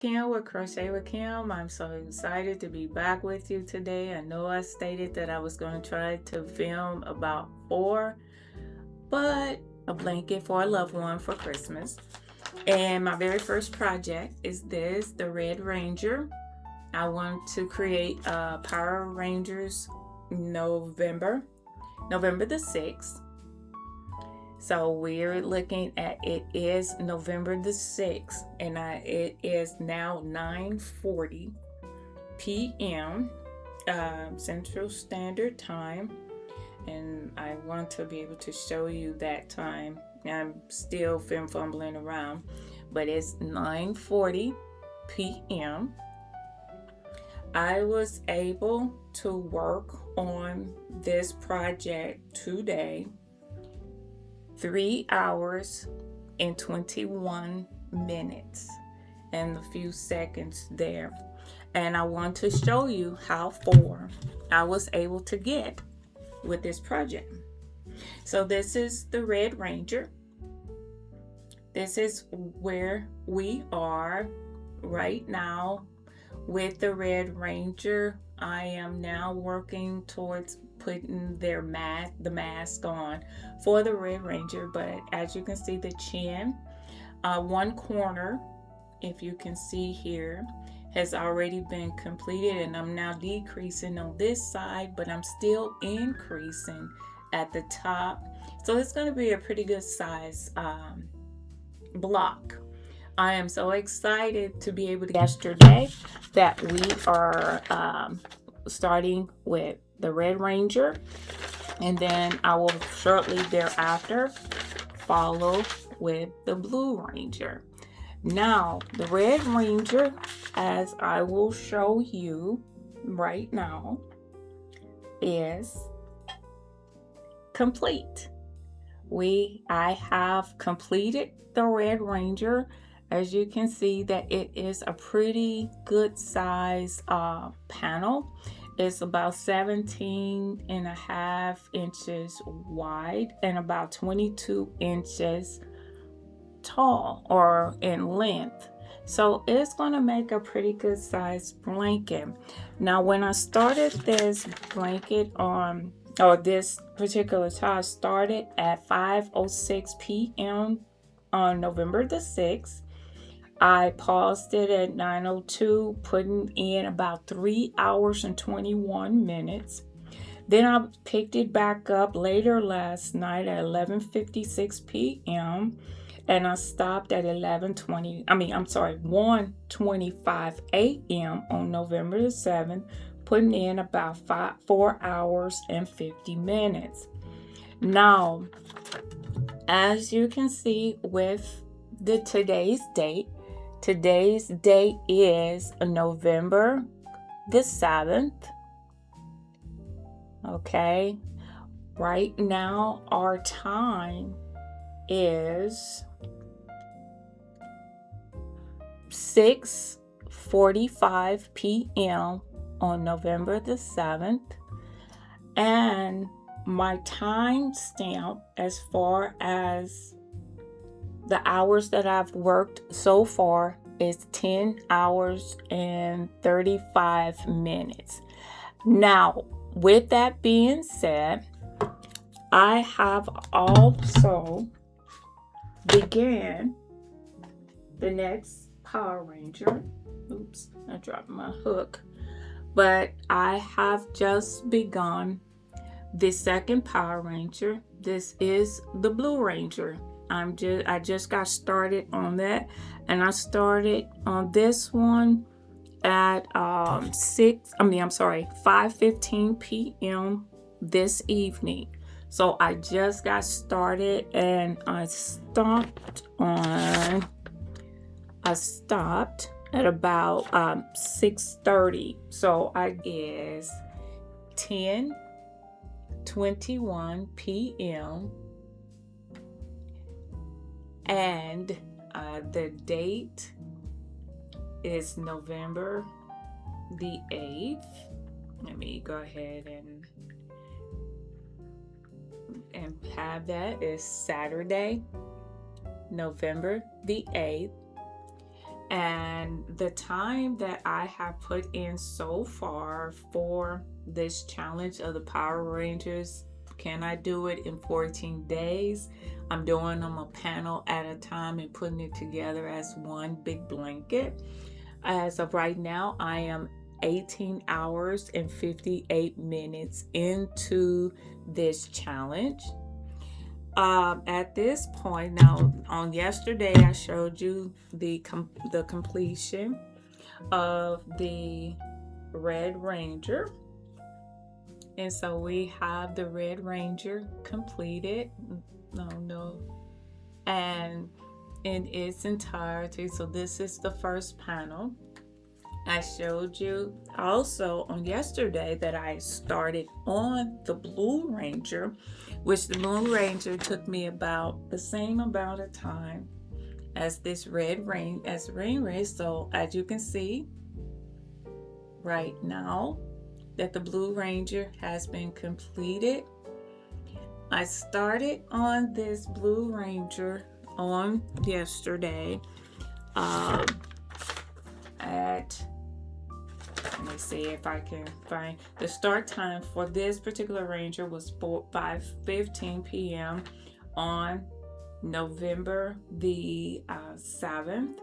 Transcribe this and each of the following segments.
Kim with Crochet with Kim. I'm so excited to be back with you today. I know I stated that I was going to try to film about 4, but a blanket for a loved one for Christmas. And my very first project is this, the Red Ranger. I want to create Power Rangers November the 6th. So we're looking at, it is November the 6th, and it is now 9:40 p.m. Central Standard Time, and I want to be able to show you that time. I'm still fumbling around, but it's 9:40 p.m. I was able to work on this project today 3 hours and 21 minutes and a few seconds there. And I want to show you how far I was able to get with this project. So this is the Red Ranger. This is where we are right now with the Red Ranger. I am now working towards putting the mask on for the Red Ranger, but as you can see, the chin, one corner, if you can see here, has already been completed, and I'm now decreasing on this side, but I'm still increasing at the top. So it's going to be a pretty good size block. I am so excited to be able to yesterday that we are starting with the Red Ranger, and then I will shortly thereafter follow with the Blue Ranger. Now the Red Ranger, as I will show you right now, is complete. I have completed the Red Ranger. As you can see, that it is a pretty good size panel. It's about 17.5 inches wide and about 22 inches tall or in length. So it's going to make a pretty good size blanket. Now when I started this blanket on, or this particular tile, started at 5:06 p.m. on November the 6th. I paused it at 9:02, putting in about 3 hours and 21 minutes. Then I picked it back up later last night at 11:56 p.m. and I stopped at 1:25 a.m. on November the 7th, putting in about 4 hours and 50 minutes. Now, as you can see with today's date is November the 7th. Okay, right now our time is 6:45 p.m. on November the 7th, and my time stamp as far as the hours that I've worked so far is 10 hours and 35 minutes. Now, with that being said, I have also began the next Power Ranger. Oops, I dropped my hook. But I have just begun the second Power Ranger. This is the Blue Ranger. I just got started on that, and I started on this one at 5:15 p.m. this evening. So I just got started, and I stopped at about 6:30. So I guess 10:21 p.m. and the date is November the 8th. Let me go ahead and have that. Is Saturday, November the 8th. And the time that I have put in so far for this challenge of the Power Rangers, can I do it in 14 days? I'm doing them a panel at a time and putting it together as one big blanket. As of right now, I am 18 hours and 58 minutes into this challenge. At this point, now on yesterday, I showed you the completion of the Red Ranger. And so we have the Red Ranger completed. No. And in its entirety. So this is the first panel. I showed you also on yesterday that I started on the Blue Ranger, which the Blue Ranger took me about the same amount of time as this Red Ranger. So as you can see right now that the Blue Ranger has been completed. I started on this Blue Ranger on yesterday let me see if I can find the start time for this particular Ranger was 5:15 p.m. on November the 7th,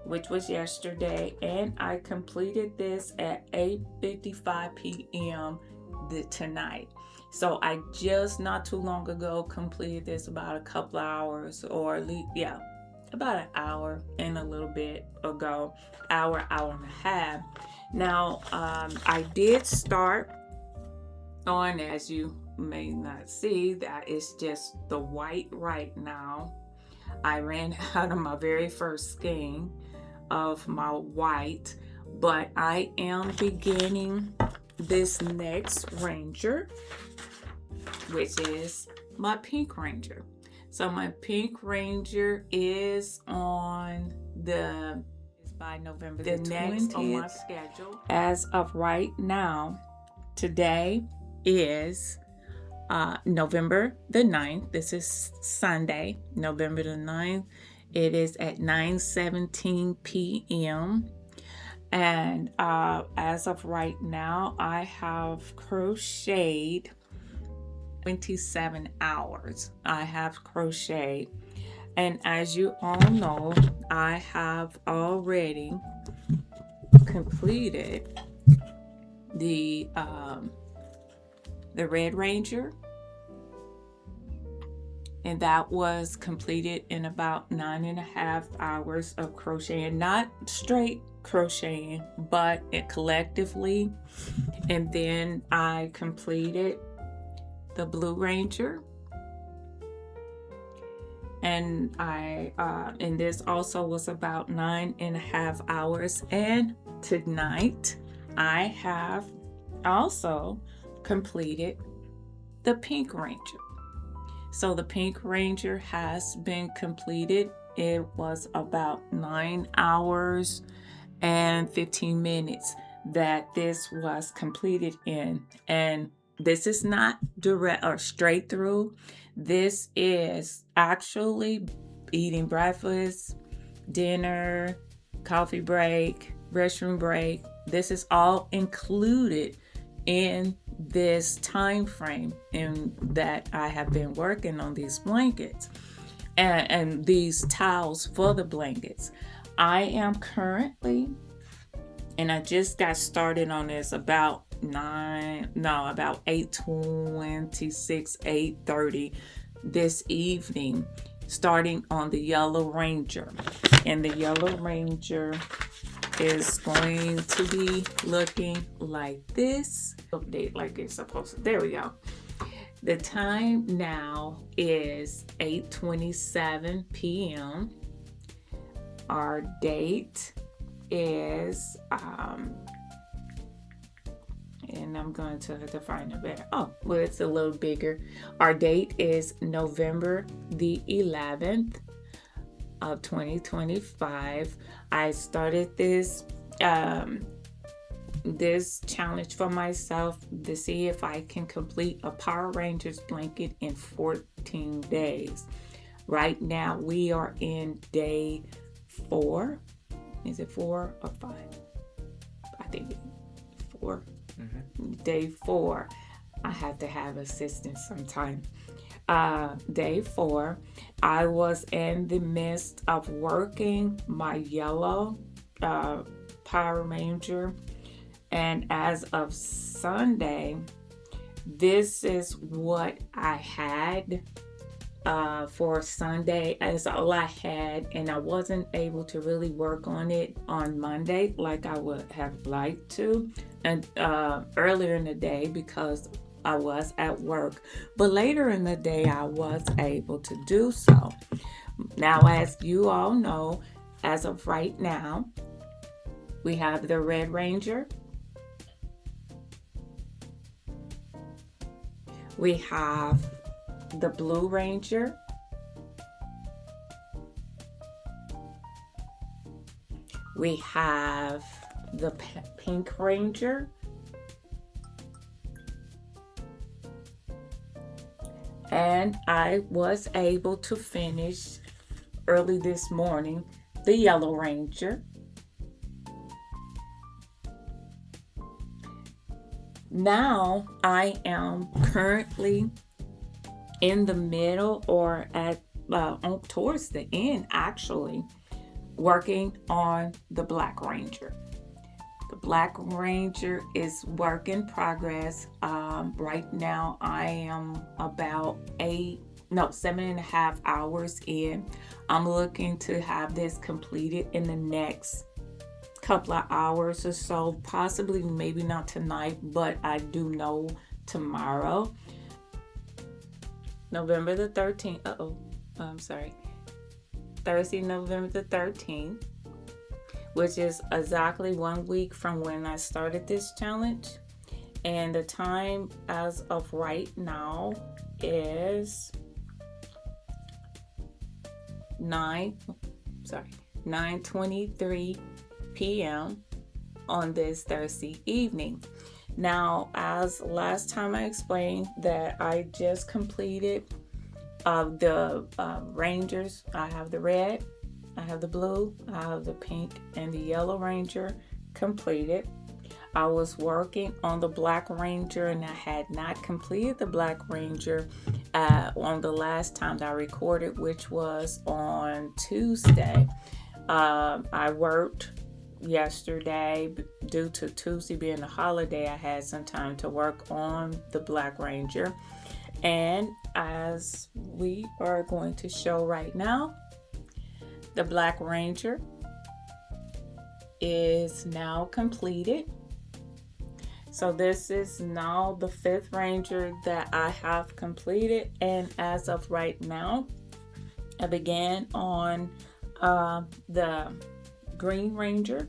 which was yesterday, and I completed this at 8:55 p.m. tonight. So I just not too long ago completed this, about a couple hours, or at least, yeah, about an hour and a little bit ago, hour and a half. Now, I did start on, as you may not see, that it's just the white right now. I ran out of my very first skein of my white, but I am beginning this next Ranger, which is my Pink Ranger. So my Pink Ranger is by November the 20th on my schedule. As of right now, today is November the 9th. This is Sunday, November the 9th. It is at 9:17 p.m. And as of right now, I have crocheted 27 hours. I have crocheted. And as you all know, I have already completed the Red Ranger. And that was completed in about 9.5 hours of crocheting, not straight crocheting, but it collectively. And then I completed the Blue Ranger. And and this also was about 9.5 hours. And tonight I have also completed the Pink Ranger. So the Pink Ranger has been completed. It was about 9 hours and 15 minutes that this was completed in. And this is not direct or straight through. This is actually eating breakfast, dinner, coffee break, restroom break. This is all included in this time frame in that I have been working on these blankets and these towels for the blankets. I am currently, and I just got started on this about 8:26, 8:30 this evening, starting on the Yellow Ranger. And the Yellow Ranger is going to be looking like this. Update like it's supposed to. There we go. The time now is 8:27 p.m. Our date is and I'm going to define it better. Oh, well, it's a little bigger. Our date is November the 11th of 2025. I started this challenge for myself to see if I can complete a Power Rangers blanket in 14 days. Right now we are in day 4. Is it 4 or 5? I think 4. Day 4. I have to have assistance sometime. Day 4, I was in the midst of working my yellow Power Ranger, and as of Sunday, this is what I had for Sunday. As all I had, and I wasn't able to really work on it on Monday like I would have liked to, and earlier in the day because I was at work, but later in the day I was able to do so. Now, as you all know, as of right now, we have the Red Ranger, we have the Blue Ranger, we have the Pink Ranger, and I was able to finish early this morning the Yellow Ranger. Now I am currently in the middle, or at towards the end actually, working on the Black Ranger. The Black Ranger is work in progress. Right now I am about 7.5 hours in. I'm looking to have this completed in the next couple of hours or so, possibly, maybe not tonight, but I do know tomorrow, November the 13th. I'm sorry, Thursday, November the 13th, which is exactly 1 week from when I started this challenge. And the time as of right now is 9:23 p.m. on this Thursday evening. Now, as last time I explained that I just completed the Rangers. I have the red, I have the blue, I have the pink, and the yellow Ranger completed. I was working on the Black Ranger, and I had not completed the Black Ranger on the last time that I recorded, which was on Tuesday. I worked yesterday. Due to Tuesday being a holiday, I had some time to work on the Black Ranger. And as we are going to show right now, the Black Ranger is now completed. So this is now the 5th Ranger that I have completed, and as of right now, I began on the Green Ranger,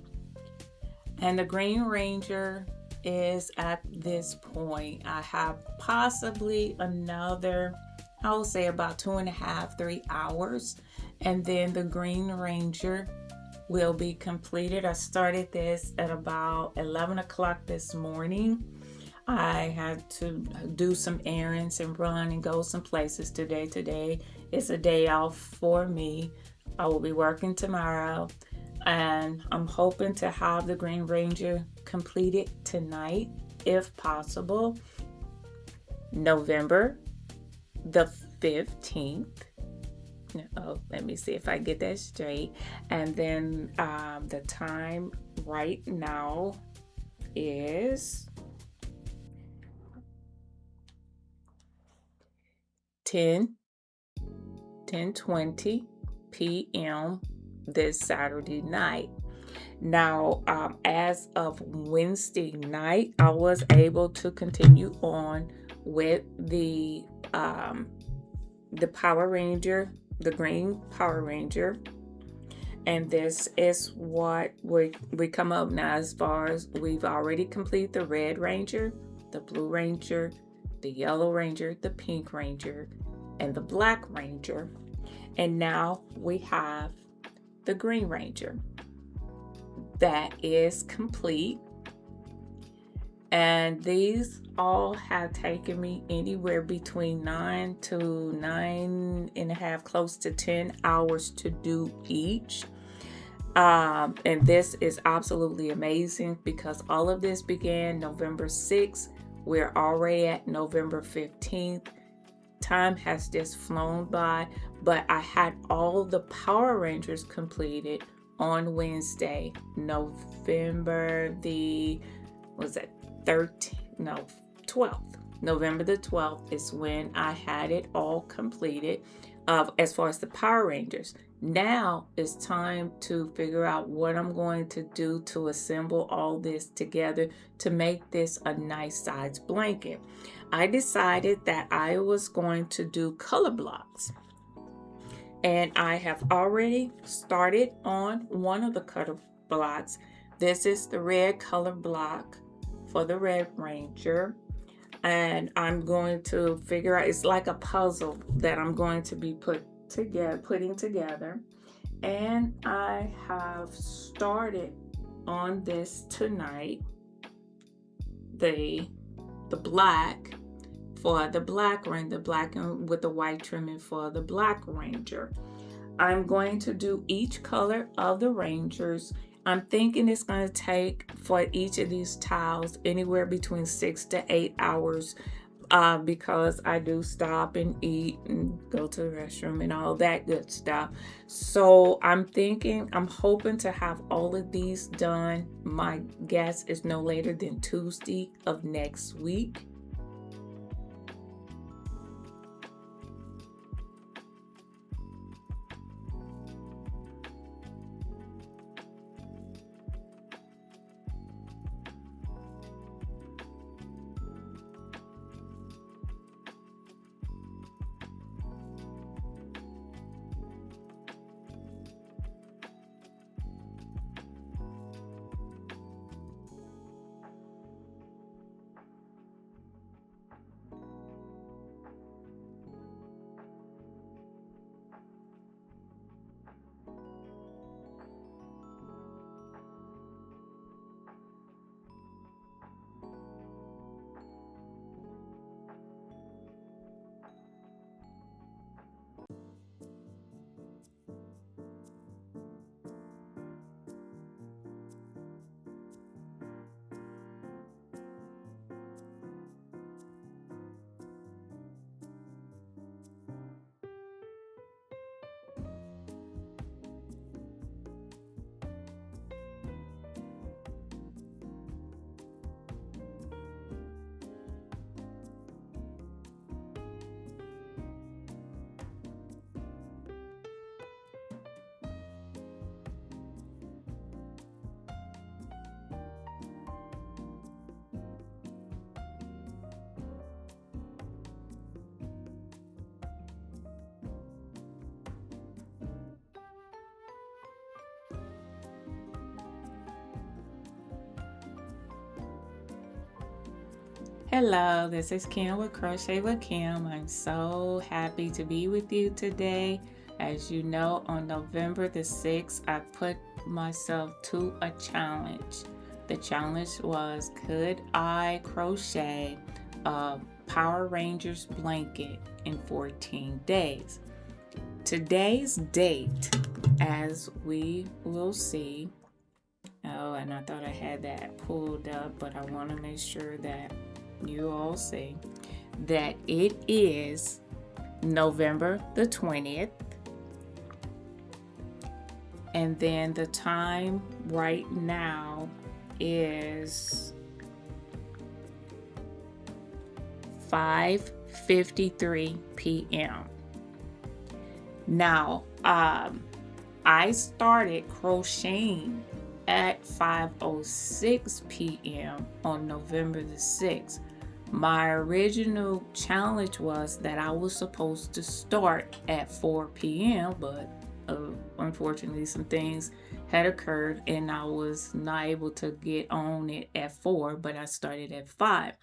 and the Green Ranger is at this point, I have possibly another, I would say about 2.5, 3 hours, and then the Green Ranger will be completed. I started this at about 11 o'clock this morning. I had to do some errands and run and go some places today. Today is a day off for me. I will be working tomorrow, and I'm hoping to have the Green Ranger completed tonight, if possible, November the 15th. Let me see if I get that straight. And then the time right now is 10:20 p.m. this Saturday night. Now, as of Wednesday night, I was able to continue on with the Power Ranger, the Green Power Ranger, and this is what we come up now. As far as we've already completed the Red Ranger, the Blue Ranger, the Yellow Ranger, the Pink Ranger, and the Black Ranger, and now we have the Green Ranger that is complete. And these all have taken me anywhere between 9 to 9.5, close to 10 hours to do each. And this is absolutely amazing because all of this began November 6th. We're already at November 15th. Time has just flown by, but I had all the Power Rangers completed on Wednesday, November the, was it 13th? No, 12th. November the 12th is when I had it all completed as far as the Power Rangers. Now it's time to figure out what I'm going to do to assemble all this together to make this a nice size blanket. I decided that I was going to do color blocks. And I have already started on one of the color blocks. This is the red color block for the Red Ranger. And I'm going to figure out, it's like a puzzle that I'm going to be putting together. And I have started on this tonight, the black for the Black Ranger, the black and with the white trimming for the Black Ranger. I'm going to do each color of the Rangers. I'm thinking it's going to take for each of these tiles anywhere between 6 to 8 hours because I do stop and eat and go to the restroom and all that good stuff. So I'm hoping to have all of these done. My guess is no later than Tuesday of next week. Hello, this is Kim with Crochet with Kim. I'm so happy to be with you today. As you know, on November the 6th, I put myself to a challenge. The challenge was, could I crochet a Power Rangers blanket in 14 days? Today's date, as we will see, oh, and I thought I had that pulled up, but I want to make sure that you all see that it is November the 20th. And then the time right now is 5:53 p.m. Now, I started crocheting at 5:06 p.m. on November the 6th. My original challenge was that I was supposed to start at 4 p.m., but unfortunately some things had occurred and I was not able to get on it at 4, but I started at 5.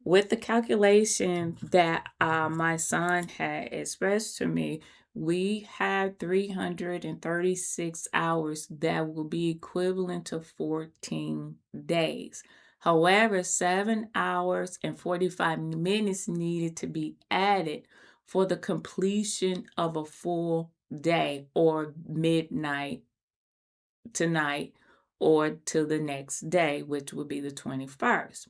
With the calculation that my son had expressed to me, we had 336 hours that will be equivalent to 14 days. However, 7 hours and 45 minutes needed to be added for the completion of a full day or midnight tonight or till the next day, which would be the 21st.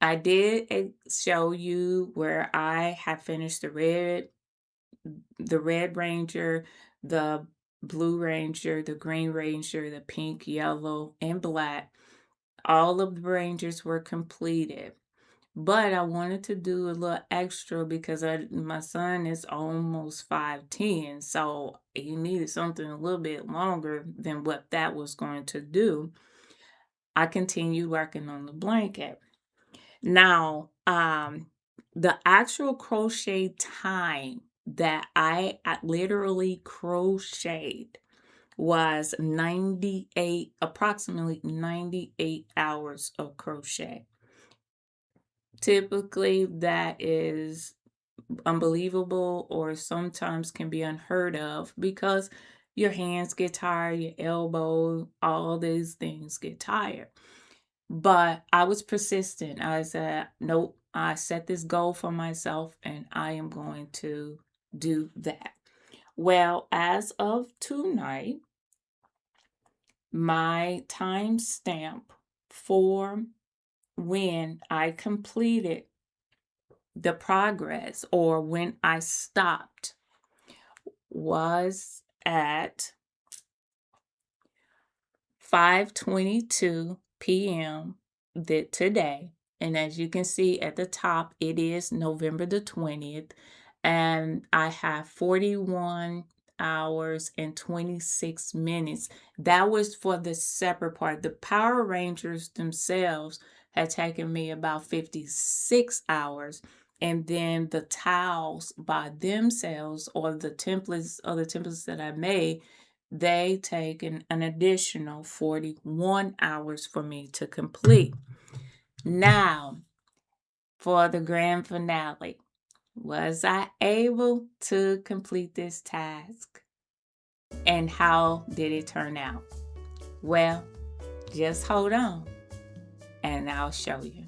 I did show you where I have finished the red ranger, the blue ranger, the green ranger, the pink, yellow, and black. All of the rangers were completed. But I wanted to do a little extra because my son is almost 5'10", so he needed something a little bit longer than what that was going to do. I continued working on the blanket. Now, the actual crochet time that I literally crocheted was approximately 98 hours of crochet. Typically, that is unbelievable or sometimes can be unheard of because your hands get tired, your elbow, all these things get tired. But I was persistent. I said, nope, I set this goal for myself and I am going to do that. Well, as of tonight, my timestamp for when I completed the progress or when I stopped was at 5:22 p.m. today. And as you can see at the top, it is November the 20th. And I have 41 hours and 26 minutes. That was for the separate part. The Power Rangers themselves had taken me about 56 hours. And then the tiles by themselves, or the templates that I made, they take an additional 41 hours for me to complete. Now, for the grand finale, was I able to complete this task? And how did it turn out? Well, just hold on and I'll show you.